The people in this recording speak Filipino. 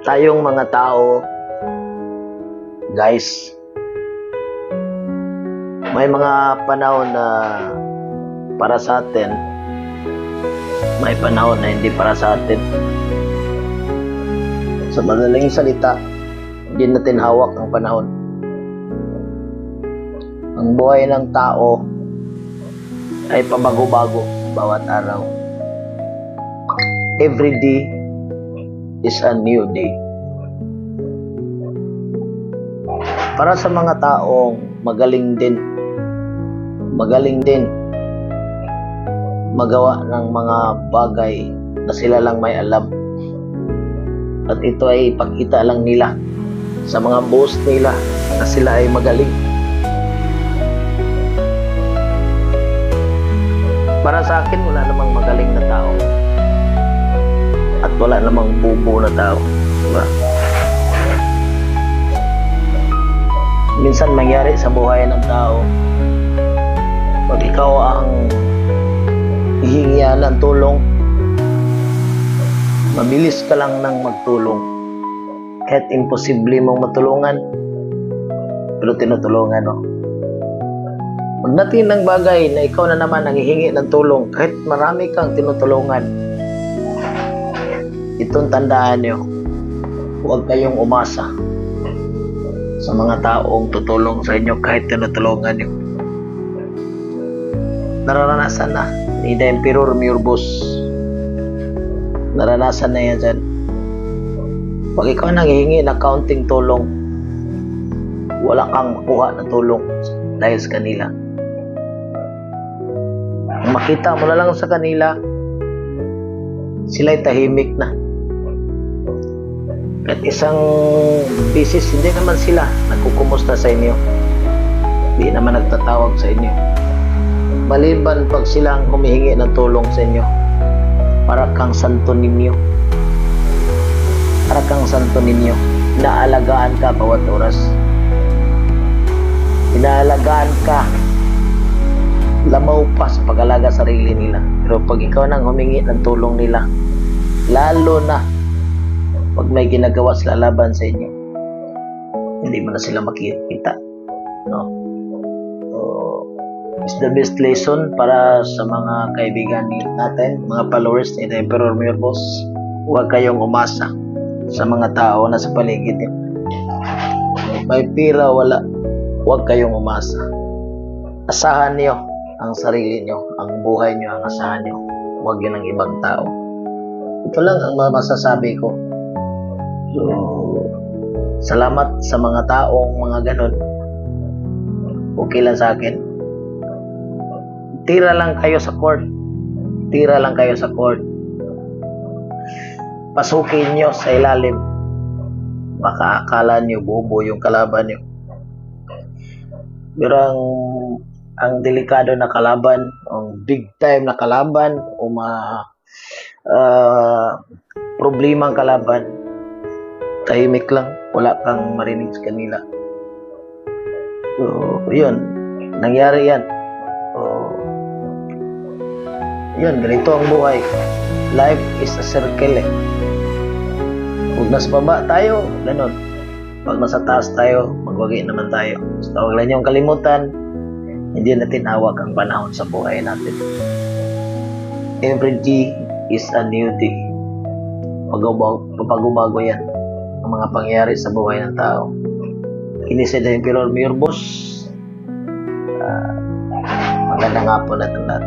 Tayong mga tao, guys, may mga panahon na para sa atin, may panahon na hindi para sa atin. Sa madaling salita, hindi natin hawak ang panahon. Ang buhay ng tao ay pabago-bago bawat araw. Every day is a new day. Para sa mga taong magaling din magawa ng mga bagay na sila lang may alam. At ito ay ipakita lang nila sa mga boss nila na sila ay magaling. Para sa akin, wala namang magaling na tao. At wala namang bubo na tao. Diba? Minsan mangyari sa buhay ng tao, pag ikaw ang hihingian ng tulong, mabilis ka lang ng magtulong. Kahit imposible mong matulungan, pero tinutulungan mo. Pagdating ng bagay na ikaw na naman ang hihingi ng tulong, kahit marami kang tinutulungan, itong tandaan nyo, huwag kayong umasa sa mga taong tutulong sa inyo kahit tinutulungan nyo. Nararanasan na ni The Emperor Mirbos. Naranasan na yan dyan. Pag ikaw nanghihingi ng kaunting tulong, wala kang makuha na tulong dahil sa kanila. Makita mo na lang sa kanila, sila'y tahimik na. At isang bisis, hindi naman sila nagkukumusta sa inyo. Hindi naman nagtatawag sa inyo. Maliban pag sila ang humihingi ng tulong sa inyo, para kang santo ninyo. Para kang santo ninyo. Inaalagaan ka bawat oras. Inaalagaan ka. Lamaw pa sa pag-alaga sarili nila. Pero pag ikaw nang humingi ng tulong nila, lalo na pag may ginagawa sila laban sa inyo, hindi mo na sila makikita. No? So, it's the best lesson para sa mga kaibigan natin, mga followers ni The Emperor Mirbos. Huwag kayong umasa sa mga tao na sa paligid niyo. May pira, wala. Huwag kayong umasa. Asahan niyo ang sarili niyo, ang buhay niyo, ang asahan niyo. Huwag yun ang ibang tao. Ito lang ang masasabi ko. So, salamat sa mga taong mga ganun. Okay lang sa akin. Tira lang kayo sa court. Tira lang kayo sa court. Pasukin nyo sa ilalim. Baka akala nyo bobo yung kalaban nyo. Pero ang delikado na kalaban, ang big time na kalaban, o problemang kalaban, tahimik lang, wala kang marinig sa kanila. So, yun, nangyari yan. So, yun, ganito ang buhay. Life is a circle eh. Pag nasa baba tayo, ganun. Pag nasa taas tayo, magwagi naman tayo. So, huwag lang niyong kalimutan, hindi natin hawak ang panahon sa buhay natin. Every day is a new day. Pabago-bago yan ang mga pangyayari sa buhay ng tao. Kini si The Emperor Mirbos. Magandang hapon natin lahat.